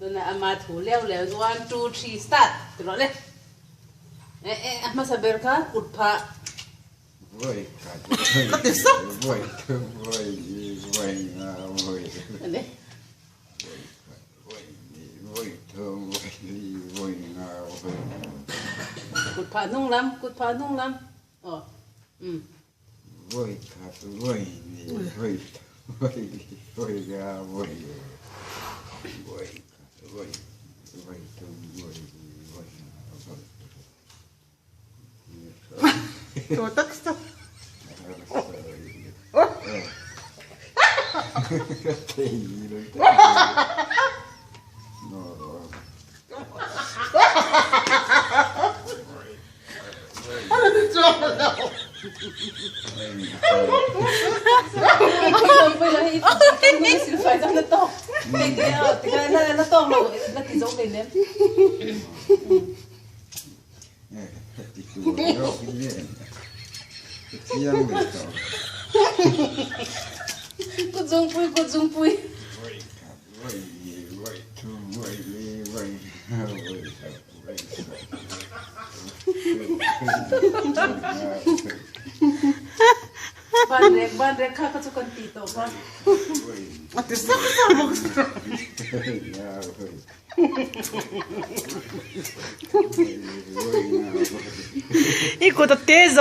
ตัวน่ะมาถูเลี้ยวแล้ว one two three start ตัวเลยมาสับเบลค่ะกุดพระVoi,กุดพระนุ่งล้ำกุดพระนุ่งล้ำอ๋อตัวตักสักไปเลยไม่สิไฟต้องกระตอกเด็กๆแต่ก็แล้วต้องเราแล้วติดโจ๊กเลยเนี่ยกุดจงปุยบ้านเล็กข้าก็จะคนตีโตบ้านติดสักสักมุกสักอีกคนตัวเตะโซ